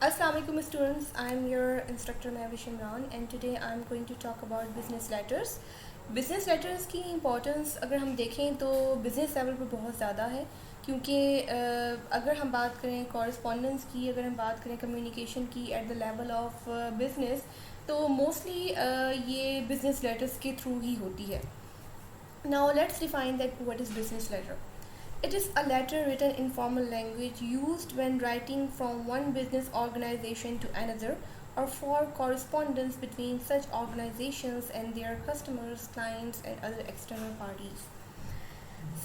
Assalamu alaikum students, I am your instructor Mehwish Imran and today I am going to talk about business letters. Business letters की importance अगर हम देखें तो business level पर बहुत ज़्यादा है क्योंकि अगर हम बात करें कॉरस्पॉन्डेंस की, अगर हम बात करें कम्युनिकेशन की at the level of business, तो मोस्टली ये बिज़नेस लेटर्स के थ्रू ही होती है. Now let's define that what is business letter. It is a letter written in formal language used when writing from one business organization to another or for correspondence between such organizations and their customers, clients and other external parties.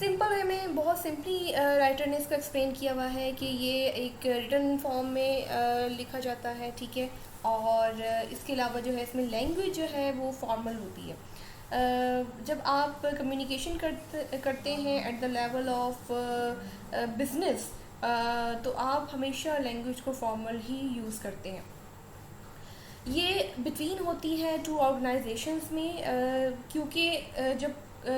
Simple way में बहुत simply writer ने इसको explain किया हुआ है कि ये एक रिटन फॉर्म में लिखा जाता है, ठीक है. और इसके अलावा जो है इसमें लैंग्वेज जो है वो फॉर्मल होती है. जब आप कम्युनिकेशन करते हैं at the level of business, तो आप हमेशा लैंग्वेज को फॉर्मल ही यूज़ करते हैं. ये बिटवीन होती है टू ऑर्गेनाइजेशंस में, क्योंकि जब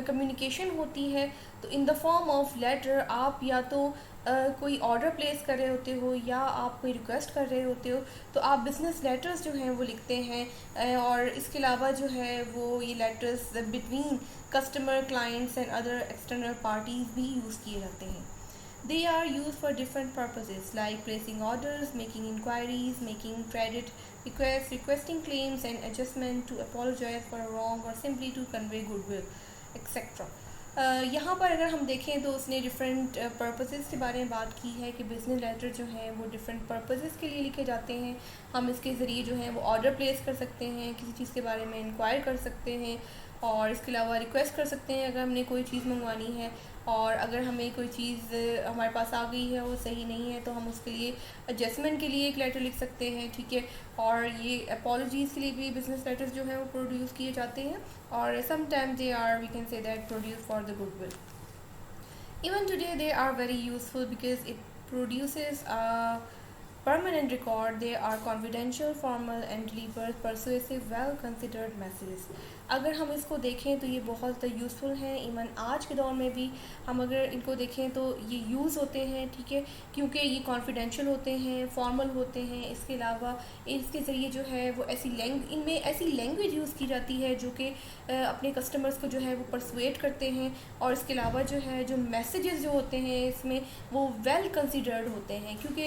कम्युनिकेशन होती है तो in the form of letter आप या तो कोई ऑर्डर प्लेस कर रहे होते हो या आप कोई रिक्वेस्ट कर रहे होते हो, तो आप बिज़नेस लेटर्स जो हैं वो लिखते हैं. और इसके अलावा जो है वो ये letters between customer, clients and other external parties भी यूज़ किए जाते हैं. They are used for different purposes like placing orders, making inquiries, making credit requests, requesting claims and adjustment, to apologize for a wrong or simply to convey goodwill, etc. यहाँ पर अगर हम देखें तो उसने डिफरेंट पर्पसेस के बारे में बात की है कि बिज़नेस लेटर जो हैं वो डिफरेंट पर्पसेस के लिए लिखे जाते हैं. हम इसके ज़रिए जो है वो ऑर्डर प्लेस कर सकते हैं, किसी चीज़ के बारे में इंक्वायर कर सकते हैं और इसके अलावा रिक्वेस्ट कर सकते हैं अगर हमने कोई चीज़ मंगवानी है. और अगर हमें कोई चीज़ हमारे पास आ गई है वो सही नहीं है तो हम उसके लिए एडजस्टमेंट के लिए एक लेटर लिख सकते हैं, ठीक है. और ये अपॉलजीज़ के लिए भी बिज़नेस लेटर्स जो हैं वो प्रोड्यूस किए जाते हैं और sometimes they are, we can say that, produce for the goodwill. Even today they are very useful because it produces a permanent record. They are confidential, formal and deliver persuasive, well considered messages. अगर हम इसको देखें तो ये बहुत useful हैं. Even आज के दौर में भी हम अगर इनको देखें तो ये यूज़ होते हैं, ठीक है, क्योंकि ये कॉन्फिडेंशियल होते हैं, फॉर्मल होते हैं. इसके अलावा इसके ज़रिए जो है वो इनमें ऐसी लैंग्वेज यूज़ की जाती है जो कि अपने कस्टमर्स को जो है वो परसुएट करते हैं. और इसके अलावा जो है जो मैसेजेस जो होते हैं इसमें वो वेल कंसिडर्ड होते हैं, क्योंकि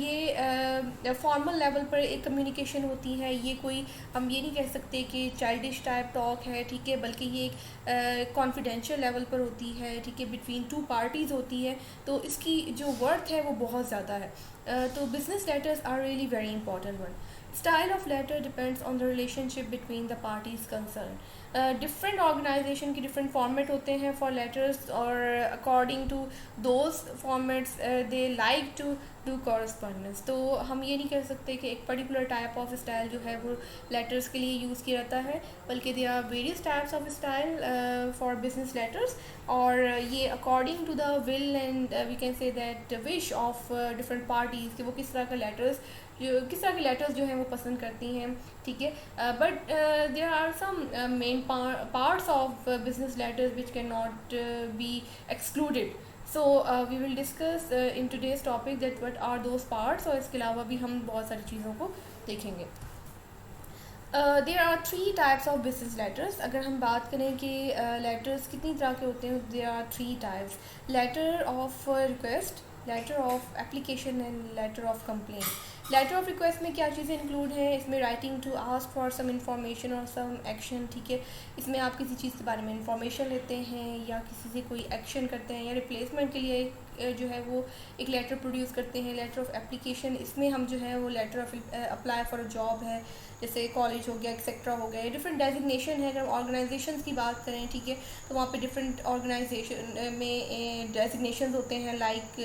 ये फॉर्मल लेवल पर एक कम्युनिकेशन होती है. ये कोई हम ये नहीं कह सकते कि चाइल्डिश टाइप टॉक है, ठीक है, बल्कि ये एक कॉन्फिडेंशियल लेवल पर होती है, ठीक है, बिटवीन टू पार्टीज़ होती है. तो इसकी जो वर्थ है वो बहुत ज़्यादा है. तो business letters are really very important one. Style of letter depends on the relationship between the parties concerned. Different organization के डिफरेंट फॉर्मेट होते हैं फॉर लेटर्स और according to those formats they like to do correspondence. तो हम ये नहीं कह सकते कि एक पर्टिकुलर टाइप ऑफ स्टाइल जो है वो लेटर्स के लिए यूज़ किया जाता है, बल्कि they are various types of style for business letters. और ये according to the will and we can say that wish of different parties कि वो किस तरह के लेटर्स जो हैं वो पसंद करती हैं, ठीक है. But there are some main parts of business letters which cannot be excluded. So we will discuss in today's topic that what are those parts. और इसके अलावा भी हम बहुत सारी चीज़ों को देखेंगे. There are 3 types of business letters. अगर हम बात करें कि letters कितनी तरह के होते हैं, there are 3 types: letter of request, letter of application and letter of complaint. Letter of request में क्या चीज़ें इंक्लूड हैं? इसमें writing to ask for some information और सम एक्शन, ठीक है. इसमें आप किसी चीज़ के बारे में इंफॉर्मेशन लेते हैं या किसी से कोई एक्शन करते हैं या रिप्लेसमेंट के लिए जो है वो एक लेटर प्रोड्यूस करते हैं. लेटर ऑफ एप्लीकेशन, इसमें हम जो है वो letter of apply for a job है, जैसे कॉलेज हो गया, एक्सेट्रा हो गया. डिफरेंट डेजिग्नेशन है. अगर हम ऑर्गेनाइजेशंस की बात करें, ठीक है, तो वहाँ पे डिफरेंट ऑर्गेनाइजेशन में डेजिग्नेशन होते हैं, लाइक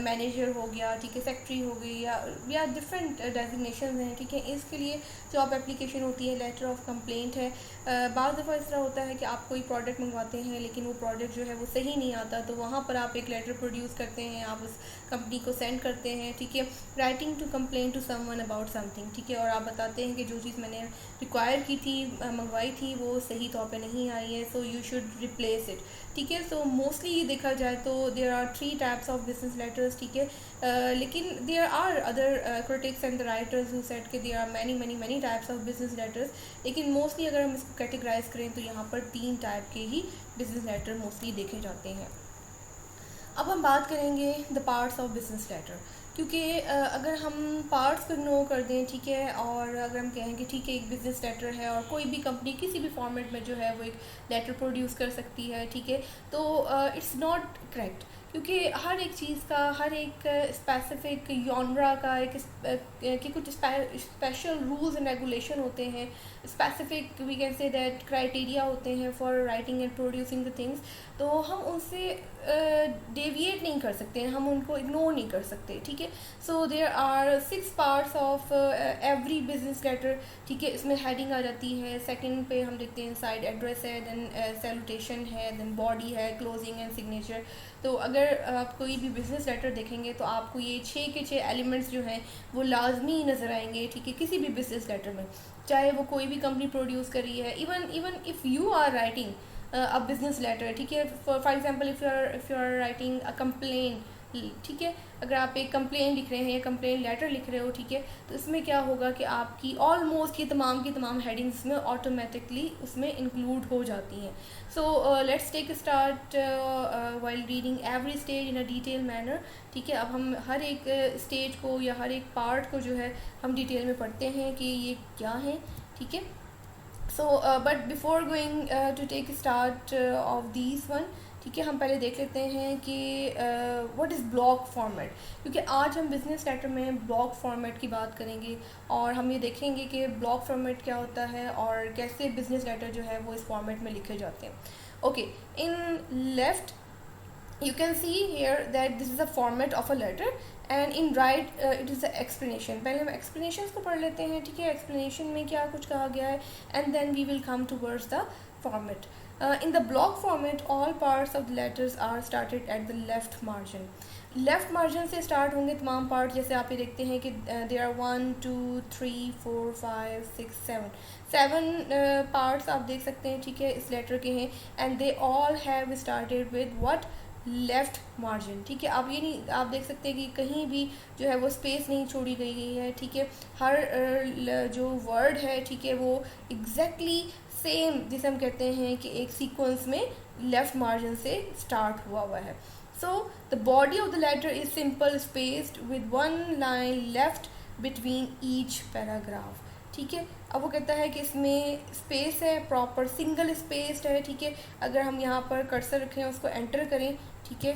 मैनेजर हो गया, ठीक है, सेक्रेटरी हो गई या डिफरेंट डेजिग्नेशन हैं, ठीक है. इसके लिए जॉब एप्लीकेशन होती है. लेटर ऑफ कंप्लेंट है. बाज़ दफ़ा इस तरह होता है कि आप कोई प्रोडक्ट मंगवाते हैं लेकिन वो प्रोडक्ट जो है वो सही नहीं आता, तो वहाँ पर आप एक लेटर प्रोड्यूस यूज़ करते हैं, आप उस कंपनी को सेंड करते हैं, ठीक है, writing to complain to someone about something, ठीक है, और आप बताते हैं कि जो चीज़ मैंने रिक्वायर की थी, मंगवाई थी, वो सही तौर पे नहीं आई है, so you should replace it, ठीक है। सो मोस्टली ये देखा जाए तो there are 3 types of business letters, ठीक है, लेकिन there are other critics and the writers who said कि there are many types of business letters, लेकिन मोस्टली अगर हम इसको कैटेगराइज करें तो यहाँ पर 3 टाइप के ही बिजनेस लेटर मोस्टली देखे जाते हैं। अब हम बात करेंगे the parts of business letter, क्योंकि अगर हम पार्ट्स को इग्नोर कर दें, ठीक है, और अगर हम कहें कि ठीक है एक बिज़नेस लेटर है और कोई भी कंपनी किसी भी फॉर्मेट में जो है वो एक लेटर प्रोड्यूस कर सकती है, ठीक है, तो इट्स नॉट करेक्ट, क्योंकि हर एक चीज़ का, हर एक स्पेसिफिक जॉनरा का एक कि कुछ स्पेशल रूल्स एंड रेगुलेशन होते हैं, specific we can say that criteria होते हैं for writing and producing the things, तो हम उनसे डेविएट नहीं कर सकते हैं, हम उनको इग्नोर नहीं कर सकते, ठीक है। So there are 6 parts of every business letter, ठीक है, इसमें हेडिंग आ जाती है, सेकंड पे हम देखते हैं साइड एड्रेस है, देन सैल्यूटेशन है, देन बॉडी है, क्लोजिंग एंड सिग्नेचर। तो अगर आप कोई भी बिज़नेस लेटर देखेंगे तो आपको ये 6 के 6 एलिमेंट्स जो हैं वो लाजमी नज़र आएंगे, ठीक है, किसी भी बिज़नेस लेटर में, चाहे वो कोई भी कंपनी प्रोड्यूस कर रही है, even if you are writing a business letter, ठीक है, for example if you are writing a complain, ठीक है, अगर आप एक कंप्लेन लिख रहे हैं या कंप्लेन लेटर लिख रहे हो, ठीक है, तो इसमें क्या होगा कि आपकी ऑलमोस्ट ये तमाम की तमाम हेडिंग्स में ऑटोमेटिकली उसमें इंक्लूड हो जाती हैं। So let's take start while reading every stage in a detail manner, ठीक है। अब हम हर एक स्टेज को या हर एक पार्ट को जो है हम डिटेल में पढ़ते हैं कि ये क्या है, ठीक है। So but before going to take start of these one, ठीक है, हम पहले देख लेते हैं कि व्हाट इज़ ब्लॉक फॉर्मेट, क्योंकि आज हम बिज़नेस लेटर में ब्लॉक फॉर्मेट की बात करेंगे और हम ये देखेंगे कि ब्लॉक फॉर्मेट क्या होता है और कैसे बिज़नेस लेटर जो है वो इस फॉर्मेट में लिखे जाते हैं। Okay, in left you can see here that this is a format of a letter and in right it is the explanation। पहले हम explanations को पढ़ लेते हैं, ठीक है, explanation में क्या कुछ कहा गया है and then we will come towards the format। In the block format all parts of the letters are started at the left margin। Left margin से स्टार्ट होंगे तमाम पार्ट, जैसे आप ये देखते हैं कि देयर आर 1 2 3 4 5 6 7 पार्ट्स आप देख सकते हैं, ठीक है, इस लेटर के हैं and they all have started with what left margin, ठीक है। आप ये नहीं, आप देख सकते हैं कि कहीं भी जो है वो स्पेस नहीं छोड़ी गई है, ठीक है, हर जो वर्ड है, ठीक है, वो एग्जैक्टली सेम जिसे हम कहते हैं कि एक सीक्वेंस में लेफ़्ट मार्जिन से स्टार्ट हुआ है। So the body of the letter is simple spaced with one line left between each paragraph, ठीक है। अब वो कहता है कि इसमें स्पेस है, प्रॉपर सिंगल स्पेस्ड है, ठीक है। अगर हम यहाँ पर कर्सर रखें, उसको एंटर करें, ठीक है,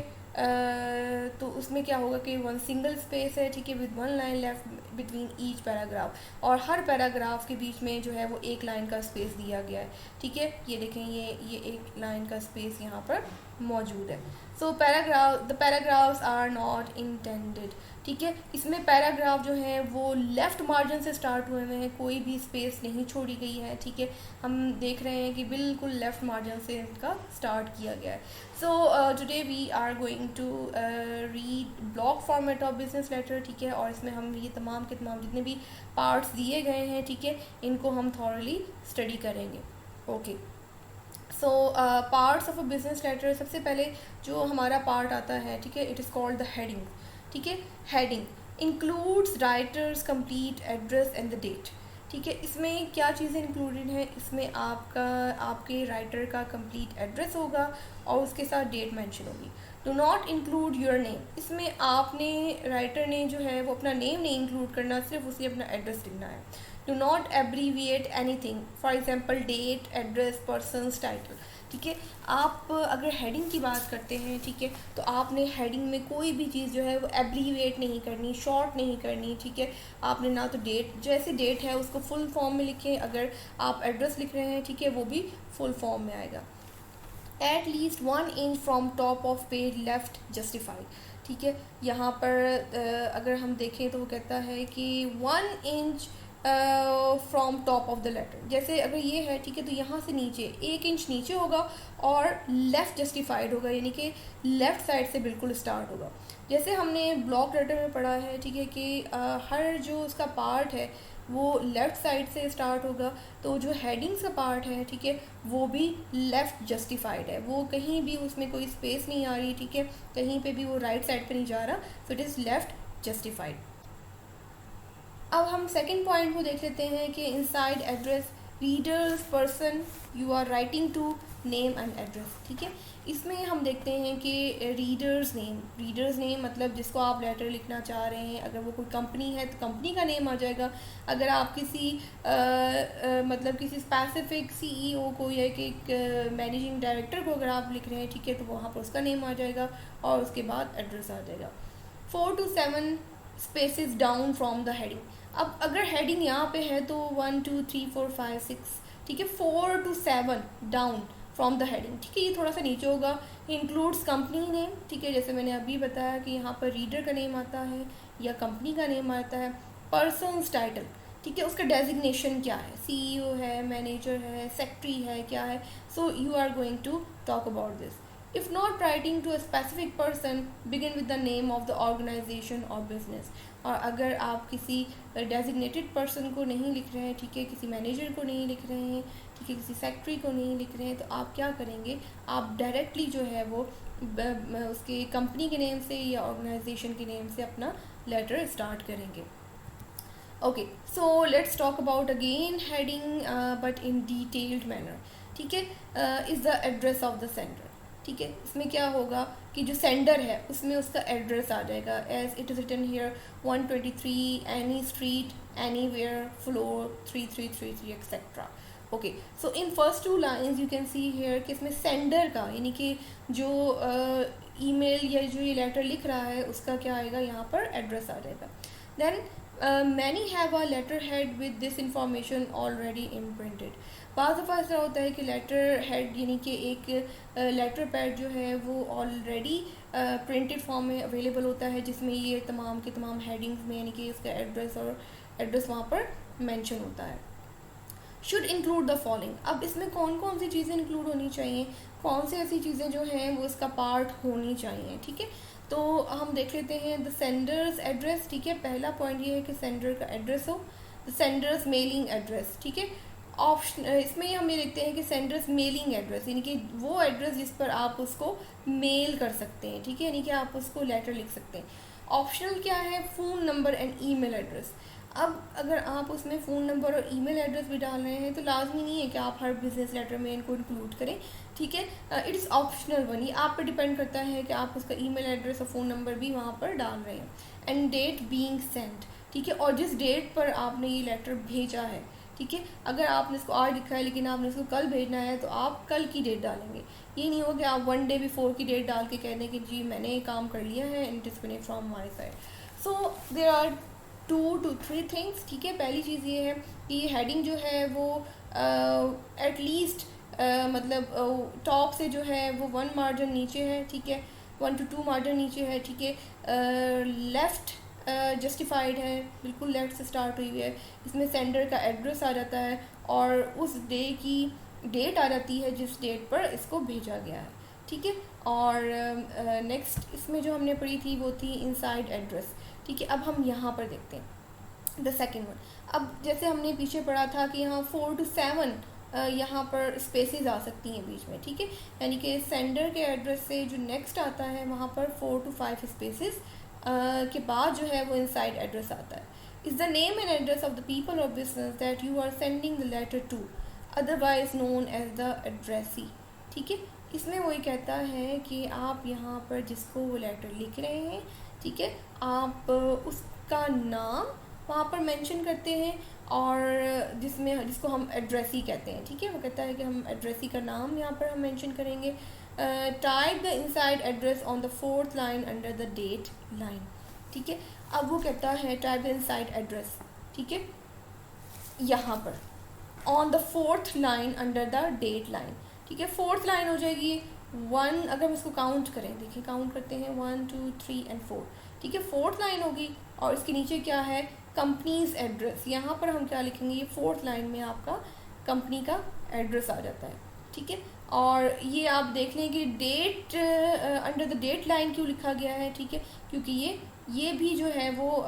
तो उसमें क्या होगा कि वन सिंगल स्पेस है, ठीक है, with one line left between each paragraph, और हर पैराग्राफ के बीच में जो है वो एक लाइन का स्पेस दिया गया है, ठीक है। ये देखें, ये एक लाइन का स्पेस यहाँ पर मौजूद है। So the paragraphs are not intended, ठीक है, इसमें पैराग्राफ जो है वो लेफ़्ट मार्जिन से स्टार्ट हुए हुए हैं, कोई भी स्पेस नहीं छोड़ी गई है, ठीक है। हम देख रहे हैं कि बिल्कुल लेफ़्ट मार्जिन से इनका स्टार्ट किया गया है। So today we are going to read block format of business letter, ठीक है, और इसमें हम ये तमाम के तमाम जितने भी पार्ट्स दिए गए हैं, ठीक है, इनको हम थॉरली स्टडी करेंगे। Okay, so parts of a business letter, सबसे पहले जो हमारा पार्ट आता है, ठीक है, it is called the heading, ठीक है। Heading includes writer's complete address and the date, ठीक है। इसमें क्या चीज़ें इंक्लूडेड हैं, इसमें आपके राइटर का कंप्लीट एड्रेस होगा और उसके साथ डेट मेंशन होगी। Do not include your name, इसमें आपने राइटर ने जो है वो अपना नेम नहीं इंक्लूड करना, सिर्फ उसे अपना एड्रेस लिखना है। Do not abbreviate anything, for example date, address, person's, title, ठीक है। आप अगर हेडिंग की बात करते हैं, ठीक है, तो आपने हेडिंग में कोई भी चीज़ जो है वो एब्रीविएट नहीं करनी, शॉर्ट नहीं करनी, ठीक है। आपने ना तो डेट, जैसे डेट है उसको फुल फॉर्म में लिखें, अगर आप एड्रेस लिख रहे हैं, ठीक है, वो भी फुल फॉर्म में आएगा। At least 1 inch from top of page left justified, ठीक है। यहाँ पर अगर हम देखें तो वो कहता है कि 1 inch from top of the letter. जैसे अगर ये है, ठीक है, तो यहाँ से नीचे 1 इंच नीचे होगा और लेफ़्ट जस्टिफाइड होगा, यानी कि लेफ़्ट साइड से बिल्कुल स्टार्ट होगा। जैसे हमने ब्लॉक लेटर में पढ़ा है, ठीक है, कि हर जो उसका पार्ट है वो लेफ़्ट साइड से स्टार्ट होगा, तो जो हेडिंग्स का पार्ट है, ठीक है, वो भी लेफ़्ट जस्टिफाइड है, वो कहीं भी उसमें कोई स्पेस नहीं आ रही, ठीक है, कहीं पे भी वो राइट साइड पे नहीं जा रहा, so it is left justified. अब हम सेकंड पॉइंट को देख लेते हैं कि inside address reader's person you are writing to name and address, ठीक है। इसमें हम देखते हैं कि रीडर्स नेम मतलब जिसको आप लेटर लिखना चाह रहे हैं, अगर वो कोई कंपनी है तो कंपनी का नेम आ जाएगा। अगर आप किसी मतलब किसी स्पेसिफिक सीईओ को या कि एक मैनेजिंग डायरेक्टर को अगर आप लिख रहे हैं, ठीक है, तो वहाँ पर उसका नेम आ जाएगा और उसके बाद एड्रेस आ जाएगा। 4 to 7 spaces down from the heading. अब अगर हेडिंग यहाँ पे है तो 1 2 3 4 5 6, ठीक है, 4 to 7 down from the heading, ठीक है, ये थोड़ा सा नीचे होगा। इंक्लूड्स कंपनी नेम, ठीक है, जैसे मैंने अभी बताया कि यहाँ पर रीडर का नेम आता है या कंपनी का नेम आता है। पर्सन्स टाइटल, ठीक है, उसका डेजिग्नेशन क्या है, सीईओ है, मैनेजर है, सेक्रेटरी है, क्या है, so you are going to talk about this. If not writing to a specific person, begin with the name of the organization or business। और अगर आप किसी designated person को नहीं लिख रहे हैं, ठीक है, किसी मैनेजर को नहीं लिख रहे हैं, ठीक है, किसी सेक्रेटरी को नहीं लिख रहे हैं, तो आप क्या करेंगे, आप डायरेक्टली जो है वो उसके कंपनी के नेम से या ऑर्गेनाइजेशन के नेम से अपना लेटर स्टार्ट करेंगे। Okay, so let's talk about again heading but in detailed manner, ठीक है। Is the address of the sender, ठीक है, इसमें क्या होगा कि जो सेंडर है उसमें उसका एड्रेस आ जाएगा, as it is written here 123 any street anywhere floor 3333 etcetera. Okay, so in first 2 lines you can see here कि इसमें सेंडर का यानी कि जो ईमेल या जो ये लेटर लिख रहा है उसका क्या आएगा, यहाँ पर एड्रेस आ जाएगा। Then many have a letter head with this information already imprinted. बाज़ दफ़ा ऐसा होता है कि लेटर हेड यानी कि एक लेटर पैड जो है वो ऑलरेडी प्रिंटेड फॉर्म में अवेलेबल होता है, जिसमें ये तमाम के तमाम हेडिंग्स में यानी कि इसका एड्रेस और एड्रेस वहाँ पर मेंशन होता है। Should include the following. अब इसमें कौन कौन सी चीज़ें इंक्लूड होनी चाहिए, कौन सी ऐसी चीज़ें जो हैं वो इसका पार्ट होनी चाहिए, ठीक है। तो हम देख लेते हैं द सेंडर्स एड्रेस, ठीक है, पहला पॉइंट ये है कि सेंडर का एड्रेस हो। द सेंडर्स मेलिंग एड्रेस, ठीक है, ऑप्शन इसमें हम ये देखते हैं कि सेंडर्स मेलिंग एड्रेस यानी कि वो एड्रेस जिस पर आप उसको मेल कर सकते हैं, ठीक है, यानी कि आप उसको लेटर लिख सकते हैं। ऑप्शनल क्या है, phone number and email address. अब अगर आप उसमें फ़ोन नंबर और ईमेल एड्रेस भी डाल रहे हैं तो लाजमी नहीं है कि आप हर बिजनेस लेटर में इनको इंक्लूड करें, ठीक है, इट इज़ ऑप्शनल वन, ये आप पे डिपेंड करता है कि आप उसका ईमेल एड्रेस और फ़ोन नंबर भी वहाँ पर डाल रहे हैं। एंड डेट बीइंग सेंट, ठीक है, और जिस डेट पर आपने ये लेटर भेजा है, ठीक है, अगर आपने इसको आज लिखा है लेकिन आपने इसको कल भेजना है तो आप कल की डेट डालेंगे। ये नहीं हो कि आप 1 डे बिफोर की डेट डाल के कह दें कि जी मैंने ये काम कर लिया है and it is finished from my side. So there are 2 to 3 things, ठीक है। पहली चीज़ ये है कि हेडिंग जो है वो एटलीस्ट मतलब टॉप से जो है वो 1 मार्जिन नीचे है, ठीक है, 1 to 2 मार्जिन नीचे है, ठीक है, लेफ़्ट जस्टिफाइड है, बिल्कुल लेफ्ट से स्टार्ट हुई है, इसमें सेंडर का एड्रेस आ जाता है और उस डे की डेट आ जाती है जिस डेट पर इसको भेजा गया है, ठीक है। और नेक्स्ट इसमें जो हमने पढ़ी थी वो थी इनसाइड एड्रेस, ठीक है। अब हम यहाँ पर देखते हैं द सेकेंड वन। अब जैसे हमने पीछे पढ़ा था कि यहाँ 4 to 7 यहाँ पर स्पेसेस आ सकती हैं बीच में, ठीक है, यानी कि सेंडर के एड्रेस से जो नेक्स्ट आता है वहाँ पर 4 to 5 स्पेसेस के बाद जो है वो इनसाइड एड्रेस आता है। Is the name and address of the people or business that you are sending the letter to, otherwise known as the addressee, ठीक है। इसमें वही कहता है कि आप यहाँ पर जिसको वो लेटर लिख रहे हैं, ठीक है, आप उसका नाम वहाँ पर मेंशन करते हैं और जिसको हम एड्रेसी कहते हैं, ठीक है, वो कहता है कि हम एड्रेसी का नाम यहाँ पर हम मेंशन करेंगे। Type the inside address on the 4th line under the date line, ठीक है। अब वो कहता है टाइप द इनसाइड एड्रेस, ठीक है, यहाँ पर on the 4th line under the date line, ठीक है। 4th लाइन हो जाएगी 1, अगर हम इसको काउंट करें, देखिए काउंट करते हैं 1 2 3 and 4, ठीक है, 4th लाइन होगी और इसके नीचे क्या है, कंपनीज एड्रेस, यहाँ पर हम क्या लिखेंगे, ये 4th लाइन में आपका कंपनी का एड्रेस आ जाता है, ठीक है। और ये आप देख लें कि date, under the date line क्यों लिखा गया है, ठीक है, क्योंकि ये भी जो है वो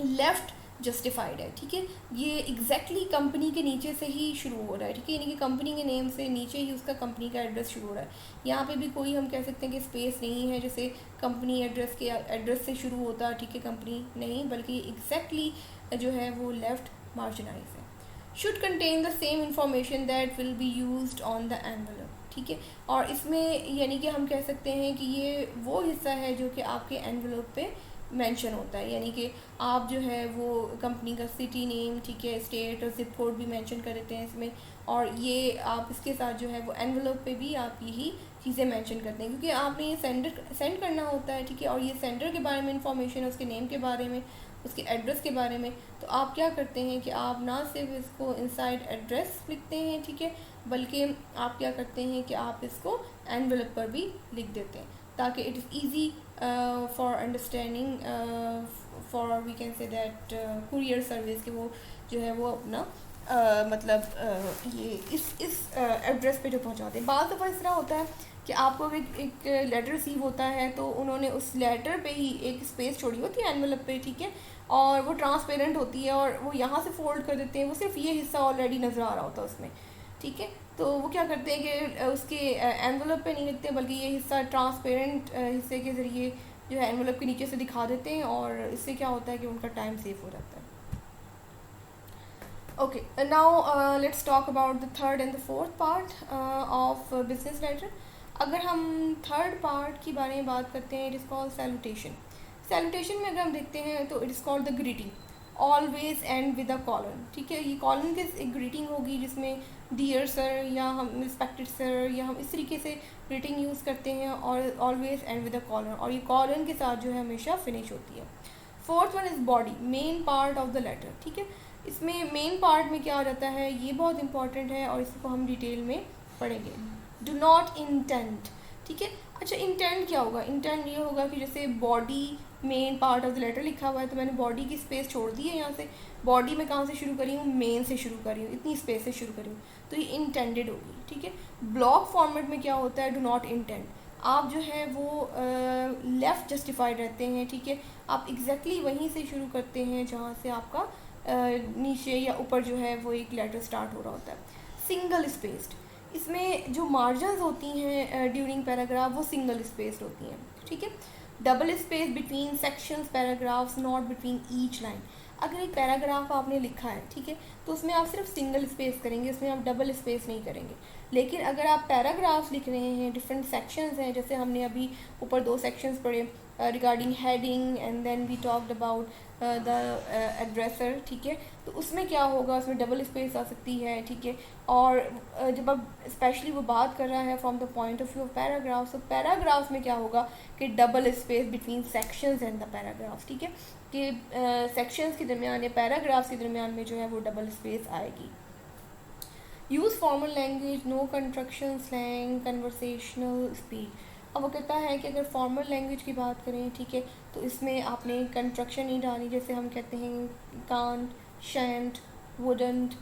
लेफ़्ट जस्टिफाइड है, ठीक है। ये एग्जैक्टली कंपनी के नीचे से ही शुरू हो रहा है, ठीक है, यानी कि कंपनी के नेम से नीचे ही उसका कंपनी का एड्रेस शुरू हो रहा है। यहाँ पे भी कोई हम कह सकते हैं कि स्पेस नहीं है, जैसे कंपनी एड्रेस के एड्रेस से शुरू होता, ठीक है, कंपनी नहीं, बल्कि एग्जैक्टली जो है वो लेफ़्ट मार्जिनाइज है। Should contain the same information that will be used on the envelope, ठीक है। और इसमें यानी कि हम कह सकते हैं कि ये वो हिस्सा है जो कि आपके एनवेलप पे मेंशन होता है, यानी कि आप जो है वो कंपनी का सिटी नेम, ठीक है, स्टेट और जिप कोड भी मेंशन कर देते हैं इसमें, और ये आप इसके साथ जो है वो एनवेलप पे भी आप यही चीज़ें मेंशन करते हैं, क्योंकि आपने ये सेंड करना होता है, ठीक है। और ये सेंडर के बारे में इंफॉर्मेशन है, उसके नेम के बारे में, उसके एड्रेस के बारे में, तो आप क्या करते हैं कि आप ना सिर्फ इसको इनसाइड एड्रेस लिखते हैं, ठीक है, बल्कि आप क्या करते हैं कि आप इसको एनवेलप पर भी लिख देते हैं, ताकि it is easy for understanding, for we can say that courier service के वो जो है वो अपना मतलब ये इस एड्रेस पे जो पहुंचाते हैं। बाद दफ़ा इस तरह होता है कि आपको एक लेटर रिसीव होता है, तो उन्होंने उस लेटर पे ही एक स्पेस छोड़ी होती है एनवेलप पे, ठीक है, और वो ट्रांसपेरेंट होती है, और वो यहाँ से फोल्ड कर देते हैं, वो सिर्फ ये हिस्सा ऑलरेडी नज़र आ रहा होता है उसमें, ठीक है। तो वो क्या करते हैं कि उसके एनवेलप पे नहीं लिखते, बल्कि ये हिस्सा ट्रांसपेरेंट हिस्से के ज़रिए जो है एनवेलप के नीचे से दिखा देते हैं, और इससे क्या होता है कि उनका टाइम सेव हो जाता है। Okay, now let's talk about the third and the fourth part of business letter. अगर हम थर्ड पार्ट के बारे में बात करते हैं, it is called salutation. Salutation में अगर हम देखते हैं तो it is called the greeting, always and with a colon, ठीक है। ये कॉलन की एक ग्रीटिंग होगी जिसमें डियर सर या हम रिस्पेक्टेड सर या हम इस तरीके से ग्रीटिंग यूज़ करते हैं, और always and with a colon, और ये कॉलन के साथ जो है हमेशा फिनिश होती है। Fourth one is body, main part of the letter, ठीक है। इसमें मेन पार्ट में क्या आ जाता है, ये बहुत इंपॉर्टेंट है और इसको हम डिटेल में पढ़ेंगे। डू नॉट इंटेंट, ठीक है। अच्छा, इंटेंट क्या होगा, इंटेंट ये होगा कि जैसे body main part of the letter लिखा हुआ है, तो मैंने बॉडी की स्पेस छोड़ दी है, यहाँ से बॉडी में कहाँ से शुरू करी हूँ, मेन से शुरू करी हूँ, इतनी स्पेस से शुरू करी हूँ, तो ये इंटेंडेड होगी, ठीक है। ब्लॉक फॉर्मेट में क्या होता है, डू नॉट इंटेंट, आप जो है वो लेफ़्ट जस्टिफाइड रहते हैं, ठीक है, आप एग्जैक्टली वहीं से शुरू करते हैं जहाँ से आपका नीचे या ऊपर जो है वो एक लेटर स्टार्ट हो रहा होता है। सिंगल स्पेस्ड, इसमें जो मार्जिन्स होती हैं ड्यूरिंग पैराग्राफ वो सिंगल स्पेस्ड होती हैं, ठीक है। Double space between sections paragraphs, not between each line. अगर एक पैराग्राफ आपने लिखा है, ठीक है, तो उसमें आप सिर्फ सिंगल स्पेस करेंगे, उसमें आप डबल स्पेस नहीं करेंगे। लेकिन अगर आप पैराग्राफ्स लिख रहे हैं, डिफरेंट सेक्शंस हैं, जैसे हमने अभी ऊपर 2 सेक्शंस पढ़े regarding heading and then we talked about the addresser, ठीक है, तो उसमें क्या होगा, उसमें डबल स्पेस आ सकती है, ठीक है। और जब अब स्पेशली वो बात कर रहा है from the point of view of paragraphs, तो पैराग्राफ्स में क्या होगा कि double space between sections and the paragraphs, ठीक है, कि सेक्शंस के दरमियान या पैराग्राफ्स के दरमियान में जो है वो डबल स्पेस आएगी। Use formal language, no construction, slang, conversational speech. अब वो कहता है कि अगर फॉर्मल लैंग्वेज की बात करें, ठीक है, तो इसमें आपने कंस्ट्रक्शन नहीं डाली, जैसे हम कहते हैं कांट, शैंट, वुडंट,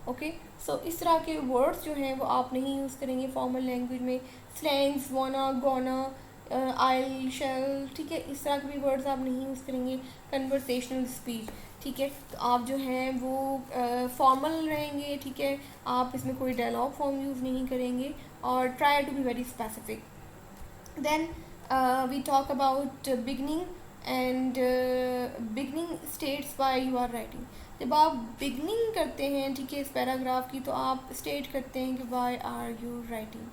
ओके। सो इस तरह के वर्ड्स जो हैं वो आप नहीं यूज़ करेंगे फॉर्मल लैंग्वेज में। स्लैंग्स, वाना, गोना, आई, शैल, ठीक है, इस तरह के भी वर्ड्स आप नहीं यूज़ करेंगे। कन्वर्सेशनल स्पीच, ठीक है, तो आप जो हैं वो फॉर्मल रहेंगे, ठीक है, आप इसमें कोई डायलॉग फॉर्म यूज़ नहीं करेंगे, और try to be very specific. Then we talk about beginning, and beginning states why you are writing। जब आप beginning करते हैं, ठीक है, इस पैराग्राफ की, तो आप स्टेट करते हैं कि why are you writing।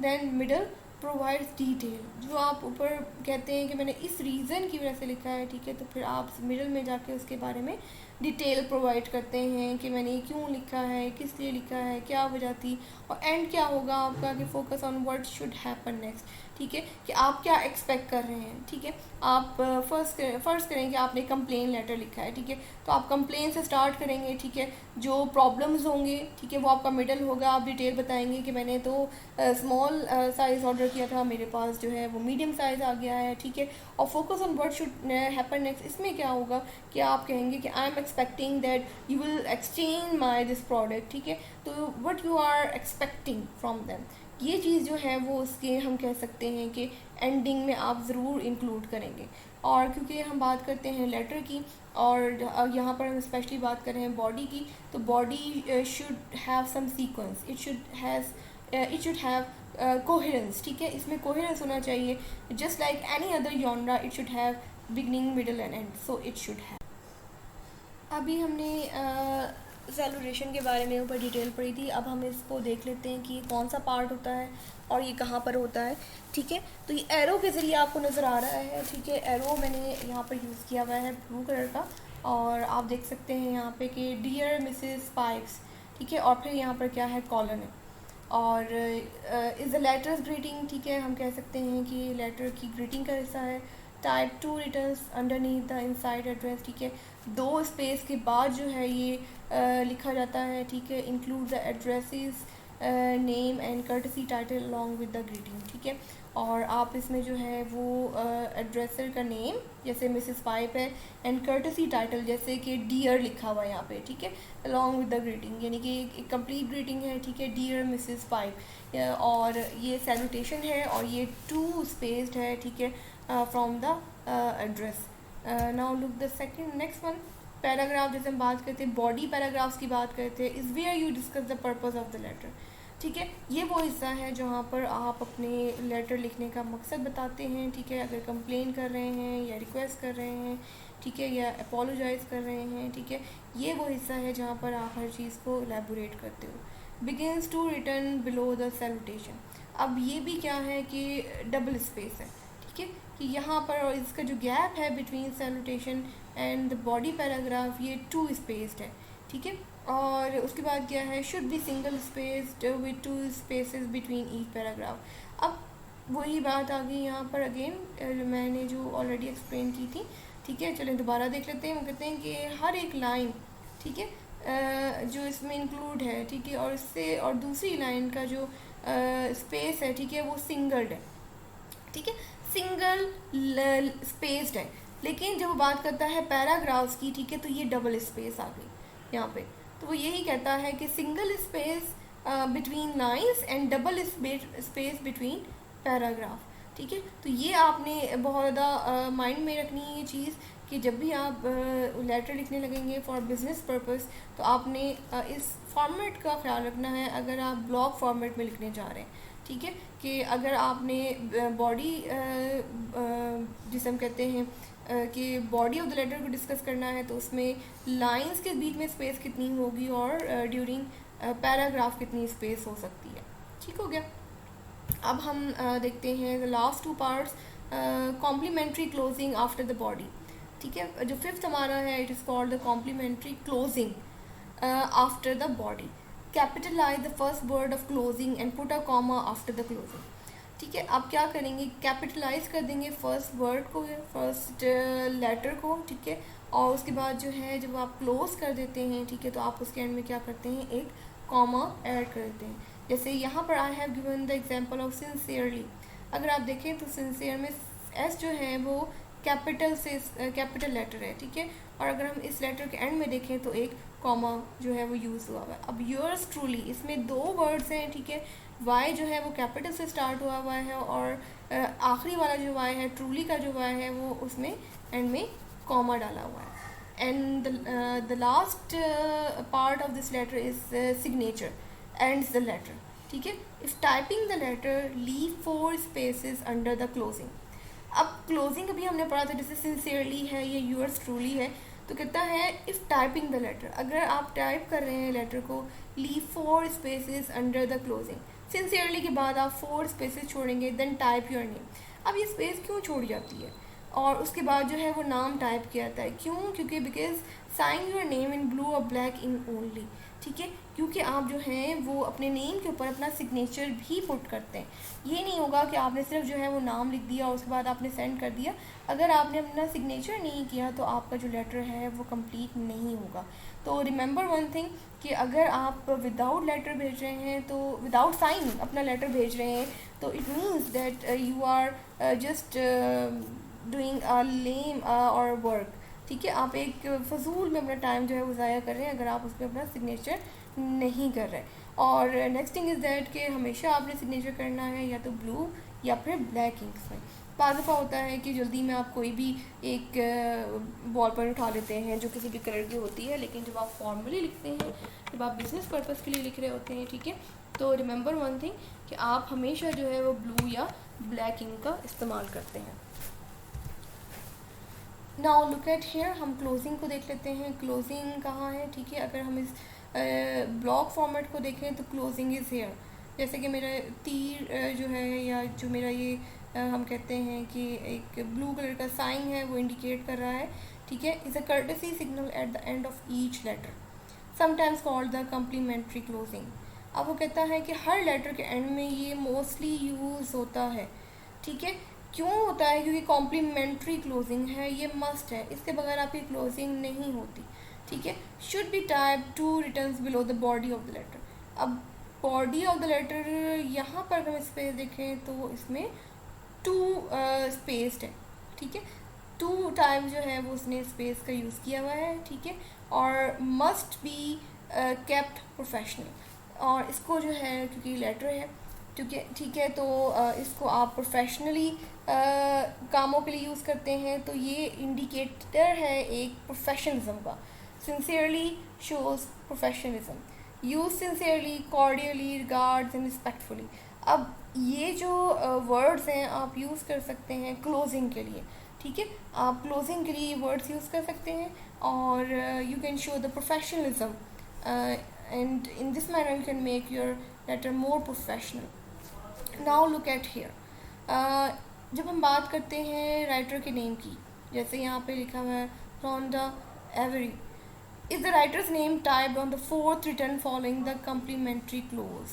Then middle provides detail, जो आप ऊपर कहते हैं कि मैंने इस रीज़न की वजह से लिखा है, ठीक है, तो फिर आप मिडल में जाके उसके बारे में डिटेल प्रोवाइड करते हैं कि मैंने क्यों लिखा है, किस लिए लिखा है, क्या वजह थी। और एंड क्या होगा आपका कि focus on what should happen next, ठीक है, कि आप क्या एक्सपेक्ट कर रहे हैं। ठीक है, आप फ़र्ज़ करें कि आपने कंप्लेन लेटर लिखा है। ठीक है, तो आप कंप्लेन से स्टार्ट करेंगे। ठीक है, जो प्रॉब्लम्स होंगे, ठीक है, वो आपका मिडल होगा। आप डिटेल बताएंगे कि मैंने तो स्मॉल साइज़ ऑर्डर किया था, मेरे पास जो है वो मीडियम साइज़ आ गया है। ठीक है, और focus on what should happen next. इसमें क्या होगा कि आप कहेंगे कि I am expecting that you will exchange my this product. ठीक है, तो what you are expecting from them, ये चीज़ जो है वो उसके हम कह सकते हैं कि एंडिंग में आप ज़रूर इंक्लूड करेंगे। और क्योंकि हम बात करते हैं लेटर की, और यहाँ पर हम स्पेशली बात कर रहे हैं बॉडी की, तो body should have some sequence, it should have coherence. ठीक है, इसमें कोहेरेंस होना चाहिए। Just like any other genre, it should have beginning, middle and end, so it should have. अभी हमने सैलूटेशन के बारे में ऊपर डिटेल पढ़ी थी। अब हम इसको देख लेते हैं कि कौन सा पार्ट होता है और ये कहाँ पर होता है। ठीक है, तो ये एरो के ज़रिए आपको नज़र आ रहा है। ठीक है, एरो मैंने यहाँ पर यूज़ किया हुआ है ब्लू कलर का, और आप देख सकते हैं यहाँ पे कि डियर मिसेस पाइप्स। ठीक है, और फिर यहाँ पर क्या है, कॉलन है, और इज़ द लेटर्स ग्रीटिंग। ठीक है, हम कह सकते हैं कि लेटर की ग्रीटिंग का हिस्सा है। Type 2 returns underneath the inside address. ठीक है, 2 स्पेस के बाद जो है ये लिखा जाता है। ठीक है, include the addresses, name and courtesy title along with the greeting. ठीक है, और आप इसमें जो है वो एड्रेसर का नेम जैसे मिसेस पाइप है, एंड कर्टसी टाइटल जैसे कि डियर लिखा हुआ है यहाँ पे। ठीक है, अलॉन्ग विद द ग्रीटिंग, यानी कि एक कंप्लीट ग्रीटिंग है। ठीक है, डियर मिसेस पाइप, और ये सैल्यूटेशन है, और ये 2 स्पेस्ड है। ठीक है, from the address. Now look the second next one, paragraph. जैसे हम बात करते हैं बॉडी पैराग्राफ्स की बात करते हैं, is where you discuss the purpose of the letter. ठीक है, ये वो हिस्सा है जहाँ पर आप अपने लेटर लिखने का मकसद बताते हैं। ठीक है, अगर कंप्लेन कर रहे हैं या रिक्वेस्ट कर रहे हैं, ठीक है, या अपोलोजाइज़ कर रहे हैं। ठीक है, ये वो हिस्सा है जहाँ पर आप हर चीज़ को एलैबोरेट करते हो। Begins to return below the salutation. अब ये भी क्या है कि डबल स्पेस है। ठीक है, कि यहाँ पर और इसका जो गैप है between salutation and the body paragraph, ये 2 स्पेस्ड है। ठीक है, और उसके बाद क्या है, should B single spaced with 2 spaces between each paragraph. अब वही बात आ गई यहाँ पर अगेन, मैंने जो ऑलरेडी एक्सप्लेन की थी। ठीक है, चलें दोबारा देख लेते हैं। वो कहते हैं कि हर एक लाइन, ठीक है, जो इसमें इंक्लूड है, ठीक है, और इससे और दूसरी लाइन का जो स्पेस है, ठीक है, वो सिंगल्ड है। ठीक है, सिंगल स्पेस्ड है। लेकिन जब वो बात करता है पैराग्राफ्स की, ठीक है, तो ये डबल स्पेस आ गई यहाँ पे। तो वो यही कहता है कि single space between lines and double space between paragraph. ठीक है, तो ये आपने बहुत ज़्यादा माइंड में रखनी है ये चीज़, कि जब भी आप लेटर लिखने लगेंगे फॉर बिज़नेस पर्पस, तो आपने इस फॉर्मेट का ख्याल रखना है अगर आप ब्लॉक फॉर्मेट में लिखने जा रहे हैं। ठीक है, कि अगर आपने बॉडी जिसे हम कहते हैं कि बॉडी ऑफ द लेटर को डिस्कस करना है, तो उसमें लाइंस के बीच में स्पेस कितनी होगी और ड्यूरिंग पैराग्राफ कितनी स्पेस हो सकती है। ठीक हो गया। अब हम देखते हैं the last 2 parts, complimentary closing after the body. ठीक है, जो 5th हमारा है, it is called the complimentary closing after the body. Capitalize the first word of closing and put a comma after the closing. ठीक है, आप क्या करेंगे, कैपिटलाइज कर देंगे फर्स्ट वर्ड को, फर्स्ट लेटर को। ठीक है, और उसके बाद जो है जब आप क्लोज कर देते हैं, ठीक है, तो आप उसके एंड में क्या करते हैं, एक कॉमा ऐड कर देते हैं। जैसे यहाँ पर I have given the example of sincerely. अगर आप देखें तो सिंसियर में एस जो है वो कैपिटल से कैपिटल लेटर है। ठीक है, और अगर हम इस लेटर के एंड में देखें तो एक कॉमा जो है वो यूज़ हुआ हुआ है। अब योर्स ट्रूली, इसमें 2 वर्ड्स हैं। ठीक है, वाई जो है वो कैपिटल से स्टार्ट हुआ हुआ है, और आखिरी वाला जो वाई है, ट्रूली का जो वाई है, वो उसमें एंड में कॉमा डाला हुआ है। And the last part of this letter is signature ends the letter. ठीक है, if typing the letter leave 4 spaces under the closing. अब क्लोजिंग अभी हमने पढ़ा था, जैसे सिंसियरली है, ये यूअर्स ट्रूली है, तो कहता है इफ़ टाइपिंग द लेटर, अगर आप टाइप कर रहे हैं लेटर को, leave 4 spaces under the closing. Sincerely के बाद आप 4 स्पेसेस छोड़ेंगे, देन टाइप योर नेम। अब ये स्पेस क्यों छोड़ी जाती है, और उसके बाद जो है वो नाम टाइप किया जाता है। क्यों? क्योंकि because sign your name in blue और ब्लैक इंक ओनली, ठीक है, क्योंकि आप जो हैं वो अपने नेम के ऊपर अपना सिग्नेचर भी पुट करते हैं। ये नहीं होगा कि आपने सिर्फ जो है वो नाम लिख दिया और उसके बाद आपने सेंड कर दिया। अगर आपने अपना सिग्नेचर नहीं किया तो आपका जो लेटर है वो कंप्लीट नहीं होगा। तो रिमेंबर वन थिंग कि अगर आप विदाउट लेटर भेज रहे हैं, तो विदाउट साइन अपना लेटर भेज रहे हैं, तो it means that you are just doing a lame और वर्क, ठीक है। आप एक फजूल में अपना टाइम जो है वो ज़ाया कर रहे हैं अगर आप उस पर अपना सिग्नेचर नहीं कर रहे। और नेक्स्ट थिंग इज़ दैट कि हमेशा आपने सिग्नेचर करना है या तो ब्लू या फिर ब्लैक इंक्स में। बाज़ दफ़ा होता है कि जल्दी में आप कोई भी एक बॉल पेन उठा लेते हैं जो किसी भी कलर की होती है, लेकिन जब आप फॉर्मली लिखते हैं, जब आप बिज़नेस पर्पज़ के लिए लिख रहे होते हैं, ठीक है, तो रिमेंबर वन थिंग कि आप हमेशा जो है वो ब्लू या ब्लैक इंक का इस्तेमाल करते हैं। नाउ लुक एट हियर, हम क्लोजिंग को देख लेते हैं। क्लोजिंग कहाँ है, ठीक है। अगर हम इस ब्लॉक फॉर्मेट को देखें तो क्लोजिंग इज़ हेयर। जैसे कि मेरा तीर जो है या जो मेरा ये हम कहते हैं कि एक ब्लू कलर का साइन है वो इंडिकेट कर रहा है, ठीक है। Is a courtesy signal at the end of each letter, sometimes called the complimentary closing. अब वो कहता है कि हर लेटर के एंड में ये मोस्टली यूज़ होता है, ठीक है। क्यों होता है? क्योंकि कॉम्प्लीमेंट्री क्लोजिंग है, ये मस्ट है, इसके बगैर आपकी क्लोजिंग नहीं होती, ठीक है। Should be type to returns below the body of the letter. अब बॉडी ऑफ द लेटर यहाँ पर हम स्पेस देखें तो इसमें टू स्पेस्ड है, ठीक है। टू टाइम जो है वो उसने स्पेस का यूज़ किया हुआ है, ठीक है। और मस्ट बी केप्ट प्रोफेशनल। और इसको जो है क्योंकि लेटर है, ठीक है, तो इसको आप प्रोफेशनली कामों के लिए यूज़ करते हैं, तो ये इंडिकेटर है एक प्रोफेशनलिज्म का। Sincerely shows professionalism, use sincerely, cordially, regards and respectfully. अब ये जो वर्ड्स हैं आप यूज़ कर सकते हैं क्लोजिंग के लिए, ठीक है। आप क्लोजिंग के लिए वर्ड्स यूज़ कर सकते हैं और you can show the professionalism and in this manner you can make your letter more professional. Now look at here, जब हम बात करते हैं राइटर के नेम की, जैसे यहाँ पे लिखा हुआ है Rhonda Avery, is the writer's name typed on the fourth return following the complimentary close,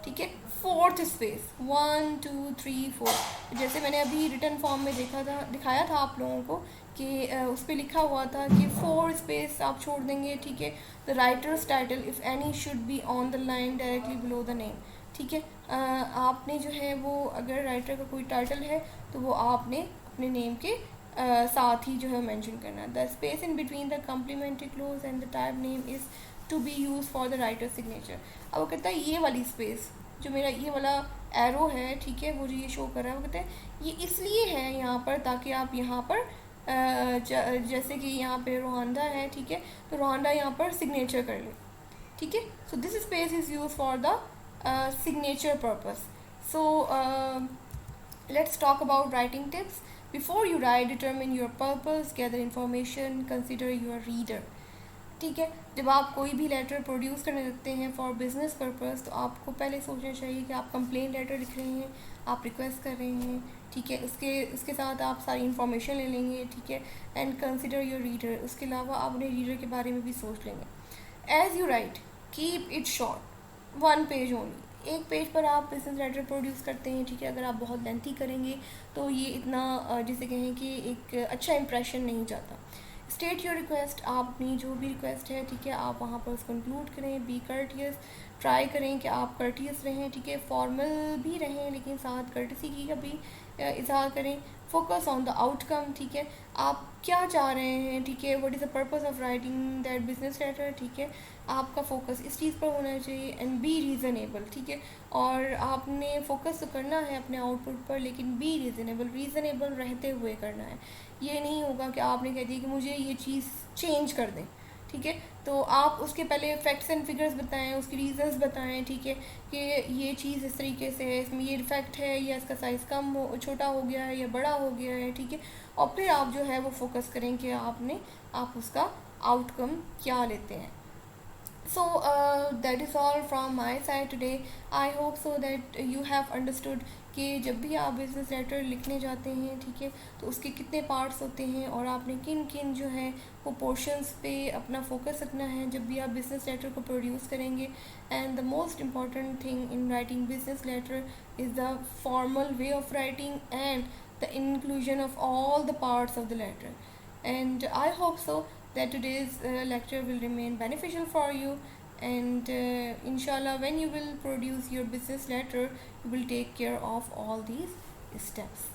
ठीक है। फोर्थ स्पेस 1 2 3 4, जैसे मैंने अभी रिटर्न फॉर्म में दिखाया था आप लोगों को कि उस पर लिखा हुआ था कि 4 स्पेस आप छोड़ देंगे, ठीक है। The writers title if any should be on the line directly below the name, ठीक है। आपने जो है वो अगर राइटर का कोई टाइटल है तो वो आपने अपने नेम के साथ ही जो है मेंशन करना है। The space in between the complimentary close and the type name is to be use for the writer signature. अब वो कहता है ये वाली स्पेस जो मेरा ये वाला एरो है, ठीक है, वो जो ये शो कर रहा है, वो कहते हैं ये इसलिए है यहाँ पर ताकि आप यहाँ पर जैसे कि यहाँ पे रोहांडा है, ठीक है, तो रोहांडा यहाँ पर सिग्नेचर कर ले, ठीक है। So this space is use for the signature purpose. So let's talk about writing tips. Before you write, determine your purpose, gather information, consider your reader, ठीक है। जब आप कोई भी लेटर प्रोड्यूस करने लगते हैं फॉर बिजनेस पर्पस, तो आपको पहले सोचना चाहिए कि आप कंप्लेन लेटर लिख रहे हैं, आप रिक्वेस्ट कर रहे हैं, ठीक है। उसके साथ आप सारी इन्फॉर्मेशन ले लेंगे, ठीक है। एंड कंसिडर योर रीडर, उसके अलावा आप अपने रीडर के बारे में भी सोच लेंगे। As you write, keep it short, 1 page only. एक पेज पर आप बिजनेस लेटर प्रोड्यूस करते हैं, ठीक है। अगर आप बहुत लेंथी करेंगे तो ये इतना जिसे कहें कि एक अच्छा इंप्रेशन नहीं जाता। स्टेट योर रिक्वेस्ट, आप अपनी जो भी रिक्वेस्ट है, ठीक है, आप वहाँ पर उसको इंक्लूड करें। बी कर्टियस, ट्राई करें कि आप कर्टियस रहें, ठीक है, फॉर्मल भी रहें लेकिन साथ कर्टसी की का भी इजहार करें। फोकस ऑन द आउटकम, ठीक है, आप क्या चाह रहे हैं, ठीक है, what is the purpose of writing that business letter, ठीक है, आपका फोकस इस चीज़ पर होना चाहिए। एंड बी रीज़नेबल, ठीक है, और आपने फोकस तो करना है अपने आउटपुट पर, लेकिन बी रीज़नेबल रहते हुए करना है। ये नहीं होगा कि आपने कह दिया कि मुझे ये चीज़ चेंज कर दें, ठीक है, तो आप उसके पहले फैक्ट्स एंड फिगर्स बताएं, उसकी रीज़न्स बताएं, ठीक है, कि ये चीज़ इस तरीके से है, इसमें ये इफेक्ट है या इसका साइज़ छोटा हो गया है या बड़ा हो गया है, ठीक है। और फिर आप जो है वो फोकस करें कि आप उसका आउटकम क्या लेते हैं। So that is all from my side today. I hope so that you have understood कि जब भी आप बिज़नेस लेटर लिखने जाते हैं, ठीक है, तो उसके कितने पार्ट्स होते हैं और आपने किन किन जो है वो पोर्शंस पे अपना फोकस रखना है जब भी आप बिज़नेस लेटर को प्रोड्यूस करेंगे। And the most important thing in writing business letter is the formal way of writing and the inclusion of all the parts of the letter. And I hope so that today's lecture will remain beneficial for you. And inshallah, when you will produce your business letter, you will take care of all these steps.